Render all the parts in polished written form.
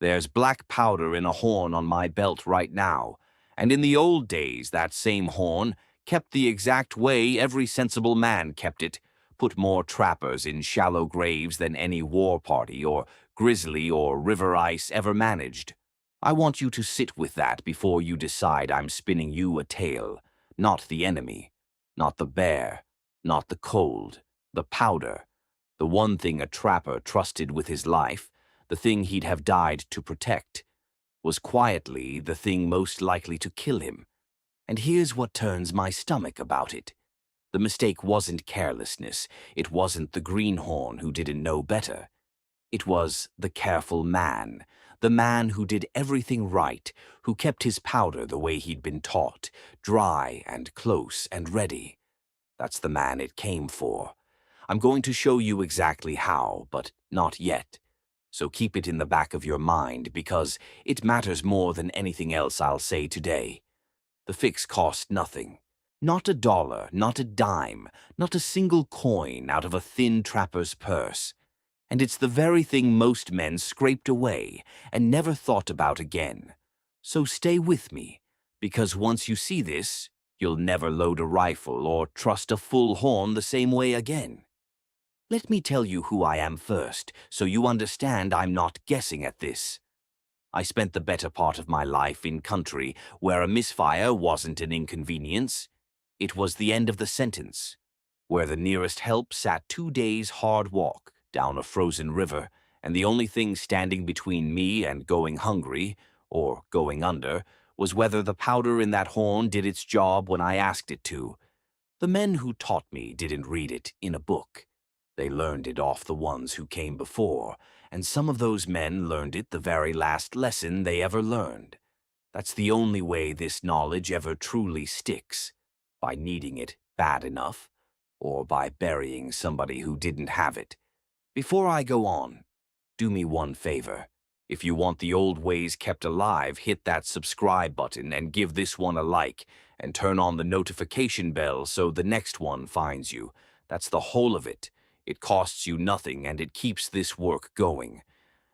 There's black powder in a horn on my belt right now, and in the old days that same horn kept the exact way every sensible man kept it, put more trappers in shallow graves than any war party or grizzly or river ice ever managed. I want you to sit with that before you decide I'm spinning you a tale, not the enemy, not the bear, not the cold, the powder, the one thing a trapper trusted with his life, the thing he'd have died to protect, was quietly the thing most likely to kill him. And here's what turns my stomach about it. The mistake wasn't carelessness. It wasn't the greenhorn who didn't know better. It was the careful man, the man who did everything right, who kept his powder the way he'd been taught, dry and close and ready. That's the man it came for. I'm going to show you exactly how, but not yet. So keep it in the back of your mind because it matters more than anything else I'll say today. The fix cost nothing. Not a dollar, not a dime, not a single coin out of a thin trapper's purse. And it's the very thing most men scraped away and never thought about again. So stay with me, because once you see this, you'll never load a rifle or trust a full horn the same way again. Let me tell you who I am first, so you understand I'm not guessing at this. I spent the better part of my life in country where a misfire wasn't an inconvenience. It was the end of the sentence, where the nearest help sat 2 days' hard walk down a frozen river, and the only thing standing between me and going hungry, or going under, was whether the powder in that horn did its job when I asked it to. The men who taught me didn't read it in a book. They learned it off the ones who came before, and some of those men learned it the very last lesson they ever learned. That's the only way this knowledge ever truly sticks, by needing it bad enough, or by burying somebody who didn't have it. Before I go on, do me one favor. If you want the old ways kept alive, hit that subscribe button and give this one a like, and turn on the notification bell so the next one finds you. That's the whole of it. It costs you nothing and it keeps this work going.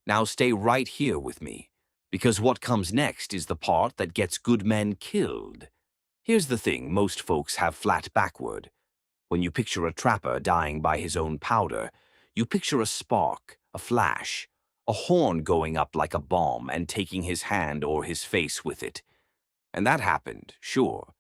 Now stay right here with me, because what comes next is the part that gets good men killed. Here's the thing most folks have flat backward. When you picture a trapper dying by his own powder, you picture a spark, a flash, a horn going up like a bomb and taking his hand or his face with it. And that happened, sure,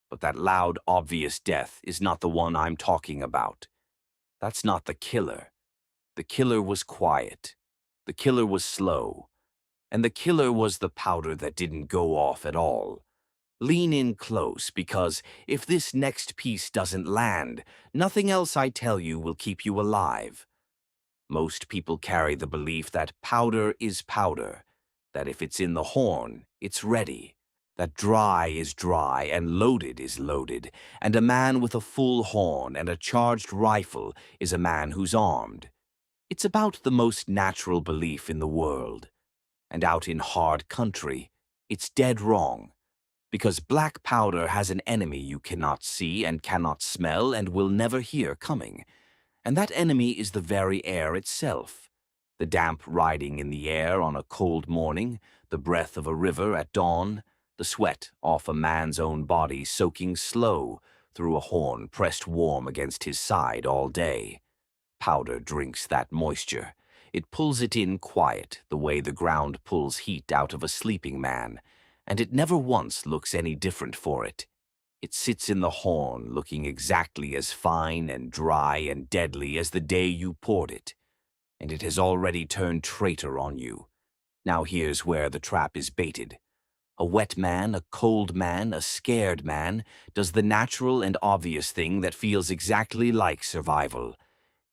but that loud, obvious death is not the one I'm talking about. That's not the killer. The killer was quiet. The killer was slow. And the killer was the powder that didn't go off at all. Lean in close, because if this next piece doesn't land, nothing else I tell you will keep you alive. Most people carry the belief that powder is powder, that if it's in the horn, it's ready, that dry is dry and loaded is loaded, and a man with a full horn and a charged rifle is a man who's armed. It's about the most natural belief in the world. And out in hard country, it's dead wrong, because black powder has an enemy you cannot see and cannot smell and will never hear coming. And that enemy is the very air itself. The damp riding in the air on a cold morning, the breath of a river at dawn, the sweat off a man's own body soaking slow through a horn pressed warm against his side all day. Powder drinks that moisture. It pulls it in quiet, the way the ground pulls heat out of a sleeping man, and it never once looks any different for it. It sits in the horn looking exactly as fine and dry and deadly as the day you poured it, and it has already turned traitor on you. Now here's where the trap is baited. A wet man, a cold man, a scared man does the natural and obvious thing that feels exactly like survival.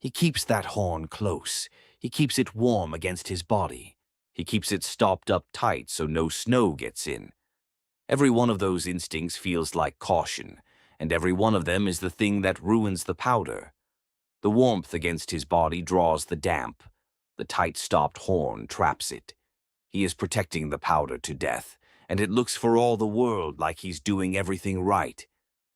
He keeps that horn close. He keeps it warm against his body. He keeps it stopped up tight so no snow gets in. Every one of those instincts feels like caution, and every one of them is the thing that ruins the powder. The warmth against his body draws the damp. The tight-stopped horn traps it. He is protecting the powder to death, and it looks for all the world like he's doing everything right.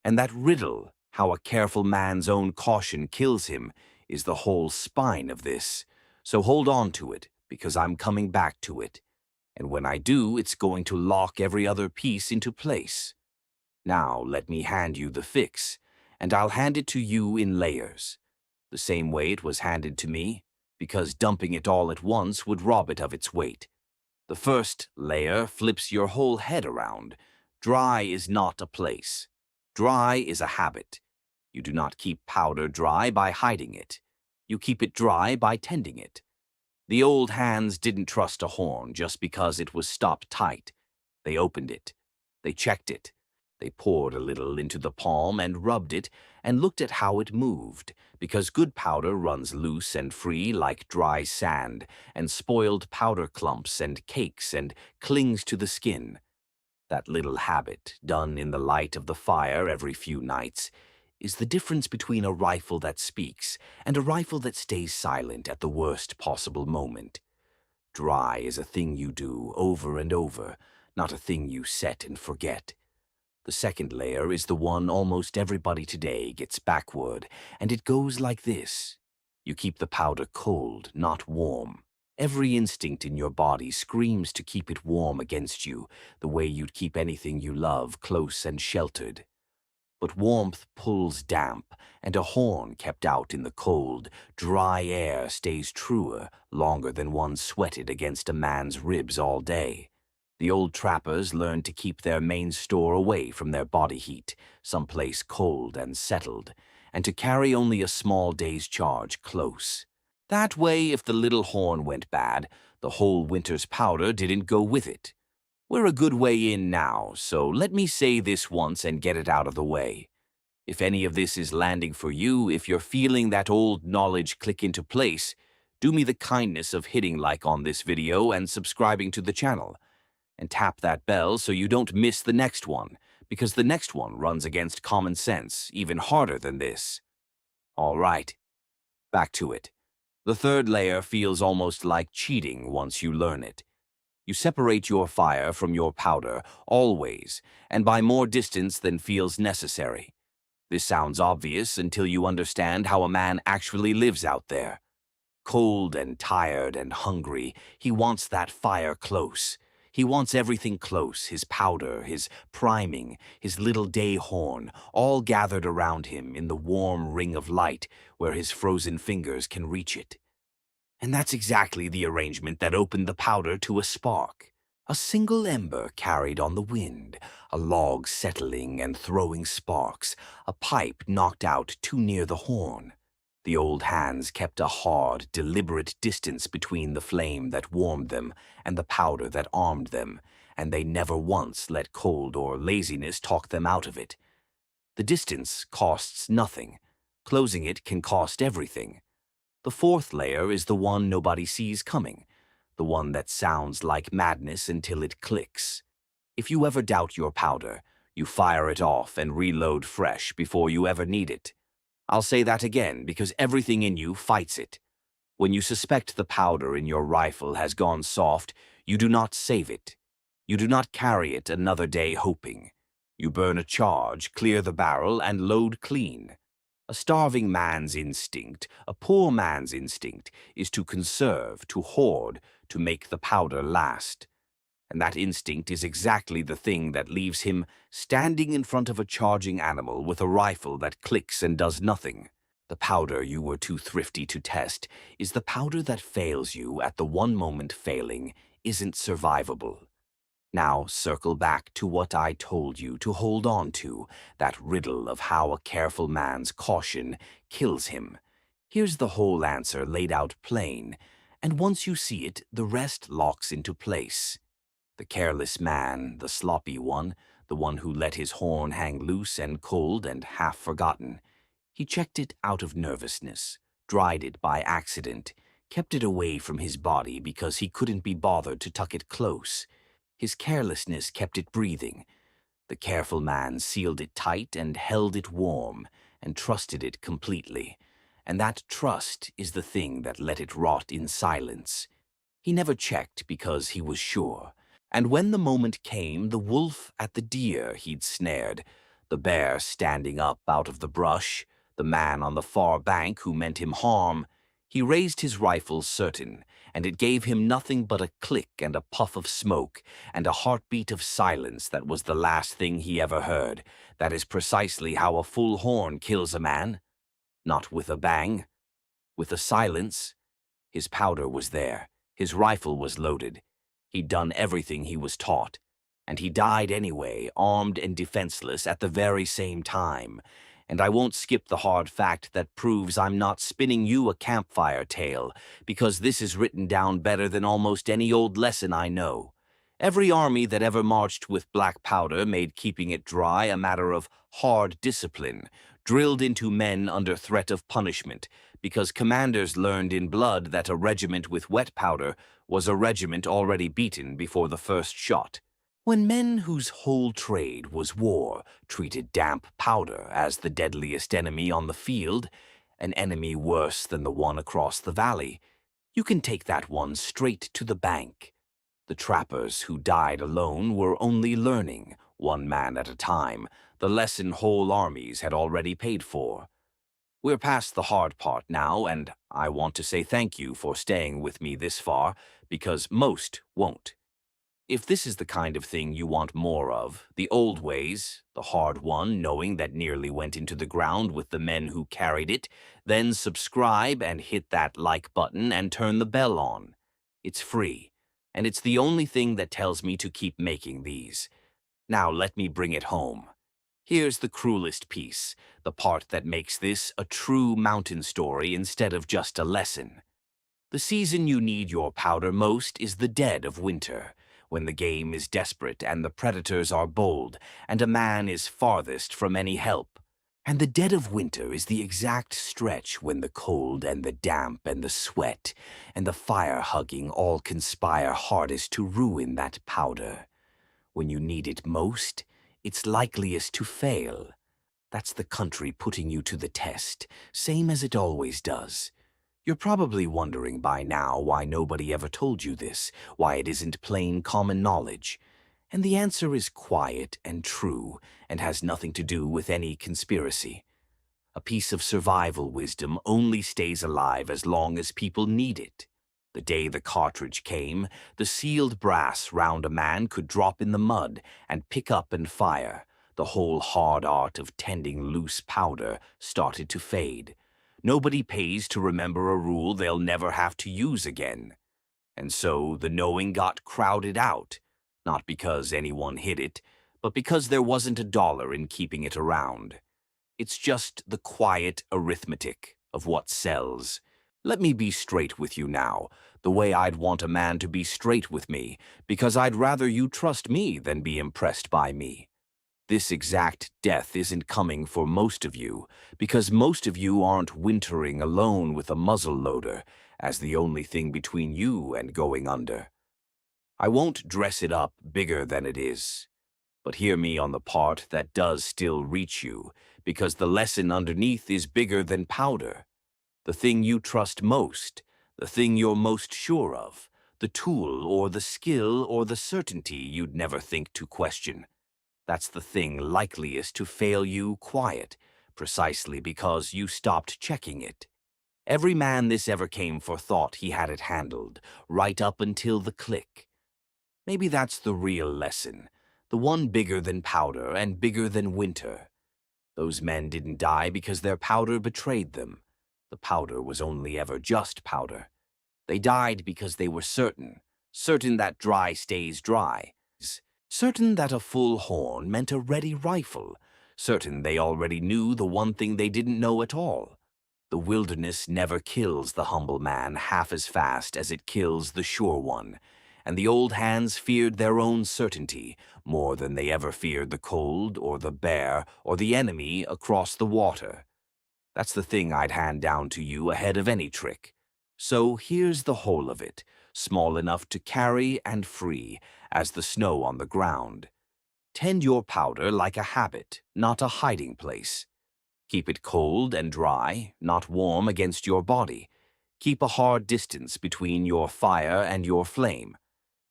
And that riddle, how a careful man's own caution kills him, is the whole spine of this. So hold on to it, because I'm coming back to it. and when I do, it's going to lock every other piece into place. Now let me hand you the fix, and I'll hand it to you in layers, the same way it was handed to me, because dumping it all at once would rob it of its weight. The first layer flips your whole head around. Dry is not a place. Dry is a habit. You do not keep powder dry by hiding it. You keep it dry by tending it. The old hands didn't trust a horn just because it was stopped tight. They opened it. They checked it. They poured a little into the palm and rubbed it and looked at how it moved, because good powder runs loose and free like dry sand, and spoiled powder clumps and cakes and clings to the skin. That little habit, done in the light of the fire every few nights, is the difference between a rifle that speaks and a rifle that stays silent at the worst possible moment. Dry is a thing you do over and over, not a thing you set and forget. The second layer is the one almost everybody today gets backward, and it goes like this. You keep the powder cold, not warm. Every instinct in your body screams to keep it warm against you, the way you'd keep anything you love close and sheltered. But warmth pulls damp, and a horn kept out in the cold, dry air stays truer longer than one sweated against a man's ribs all day. The old trappers learned to keep their main store away from their body heat, someplace cold and settled, and to carry only a small day's charge close. That way, if the little horn went bad, the whole winter's powder didn't go with it. We're a good way in now, so let me say this once and get it out of the way. If any of this is landing for you, if you're feeling that old knowledge click into place, do me the kindness of hitting like on this video and subscribing to the channel. And tap that bell so you don't miss the next one, because the next one runs against common sense, even harder than this. All right, back to it. The third layer feels almost like cheating once you learn it. You separate your fire from your powder, always, and by more distance than feels necessary. This sounds obvious until you understand how a man actually lives out there. Cold and tired and hungry, he wants that fire close. He wants everything close, his powder, his priming, his little day horn, all gathered around him in the warm ring of light where his frozen fingers can reach it. And that's exactly the arrangement that opened the powder to a spark. A single ember carried on the wind, a log settling and throwing sparks, a pipe knocked out too near the horn. The old hands kept a hard, deliberate distance between the flame that warmed them and the powder that armed them, and they never once let cold or laziness talk them out of it. The distance costs nothing. Closing it can cost everything. The fourth layer is the one nobody sees coming, the one that sounds like madness until it clicks. If you ever doubt your powder, you fire it off and reload fresh before you ever need it. I'll say that again because everything in you fights it. When you suspect the powder in your rifle has gone soft, you do not save it. You do not carry it another day hoping. You burn a charge, clear the barrel, and load clean. A starving man's instinct, a poor man's instinct, is to conserve, to hoard, to make the powder last. And that instinct is exactly the thing that leaves him standing in front of a charging animal with a rifle that clicks and does nothing. The powder you were too thrifty to test is the powder that fails you at the one moment failing isn't survivable. Now circle back to what I told you to hold on to, that riddle of how a careful man's caution kills him. Here's the whole answer laid out plain, and once you see it, the rest locks into place. The careless man, the sloppy one, the one who let his horn hang loose and cold and half forgotten. He checked it out of nervousness, dried it by accident, kept it away from his body because he couldn't be bothered to tuck it close. His carelessness kept it breathing. The careful man sealed it tight and held it warm and trusted it completely. And that trust is the thing that let it rot in silence. He never checked because he was sure. And when the moment came, the wolf at the deer he'd snared, the bear standing up out of the brush, the man on the far bank who meant him harm, He raised his rifle certain, and it gave him nothing but a click and a puff of smoke and a heartbeat of silence that was the last thing he ever heard. That is precisely how a full horn kills a man. Not with a bang, with a silence. His powder was there. His rifle was loaded. He'd done everything he was taught. And he died anyway, armed and defenseless at the very same time. And I won't skip the hard fact that proves I'm not spinning you a campfire tale, because this is written down better than almost any old lesson I know. Every army that ever marched with black powder made keeping it dry a matter of hard discipline, drilled into men under threat of punishment, because commanders learned in blood that a regiment with wet powder was a regiment already beaten before the first shot. When men whose whole trade was war treated damp powder as the deadliest enemy on the field, an enemy worse than the one across the valley, you can take that one straight to the bank. The trappers who died alone were only learning, one man at a time, the lesson whole armies had already paid for. We're past the hard part now, and I want to say thank you for staying with me this far, because most won't. If this is the kind of thing you want more of, the old ways, the hard one knowing that nearly went into the ground with the men who carried it, then subscribe and hit that like button and turn the bell on. It's free, and it's the only thing that tells me to keep making these. Now let me bring it home. Here's the cruelest piece, the part that makes this a true mountain story instead of just a lesson. The season you need your powder most is the dead of winter, when the game is desperate and the predators are bold, and a man is farthest from any help. And the dead of winter is the exact stretch when the cold and the damp and the sweat and the fire-hugging all conspire hardest to ruin that powder. When you need it most, it's likeliest to fail. That's the country putting you to the test, same as it always does. You're probably wondering by now why nobody ever told you this, why it isn't plain common knowledge. And the answer is quiet and true, and has nothing to do with any conspiracy. A piece of survival wisdom only stays alive as long as people need it. The day the cartridge came, the sealed brass round a man could drop in the mud and pick up and fire. The whole hard art of tending loose powder started to fade. Nobody pays to remember a rule they'll never have to use again. And so the knowing got crowded out, not because anyone hid it, but because there wasn't a dollar in keeping it around. It's just the quiet arithmetic of what sells. Let me be straight with you now, the way I'd want a man to be straight with me, because I'd rather you trust me than be impressed by me. This exact death isn't coming for most of you, because most of you aren't wintering alone with a muzzle loader as the only thing between you and going under. I won't dress it up bigger than it is, but hear me on the part that does still reach you, because the lesson underneath is bigger than powder. The thing you trust most, the thing you're most sure of, the tool or the skill or the certainty you'd never think to question. That's the thing likeliest to fail you quiet, precisely because you stopped checking it. Every man this ever came for thought he had it handled, right up until the click. Maybe that's the real lesson, the one bigger than powder and bigger than winter. Those men didn't die because their powder betrayed them. The powder was only ever just powder. They died because they were certain that dry stays dry. Certain that a full horn meant a ready rifle, certain they already knew the one thing they didn't know at all. The wilderness never kills the humble man half as fast as it kills the sure one, and the old hands feared their own certainty more than they ever feared the cold or the bear or the enemy across the water. That's the thing I'd hand down to you ahead of any trick. So here's the whole of it, small enough to carry and free as the snow on the ground. Tend your powder like a habit, not a hiding place. Keep it cold and dry, not warm against your body. Keep a hard distance between your fire and your flame.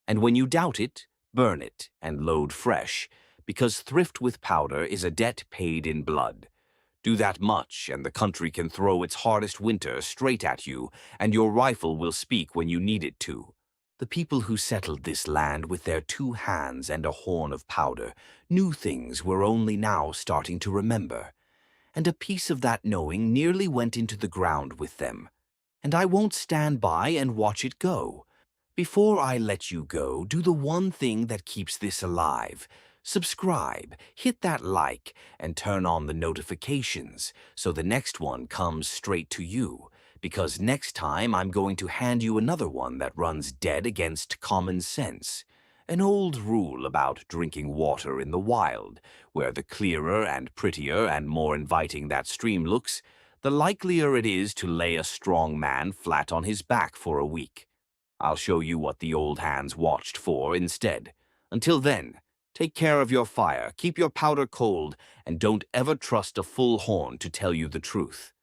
And when you doubt it, burn it and load fresh, because thrift with powder is a debt paid in blood. Do that much, and the country can throw its hardest winter straight at you, and your rifle will speak when you need it to. The people who settled this land with their 2 hands and a horn of powder knew things we're only now starting to remember, and a piece of that knowing nearly went into the ground with them. And I won't stand by and watch it go. Before I let you go, do the one thing that keeps this alive. Subscribe, hit that like, and turn on the notifications so the next one comes straight to you. Because next time I'm going to hand you another one that runs dead against common sense. An old rule about drinking water in the wild, where the clearer and prettier and more inviting that stream looks, the likelier it is to lay a strong man flat on his back for a week. I'll show you what the old hands watched for instead. Until then, take care of your fire, keep your powder cold, and don't ever trust a full horn to tell you the truth.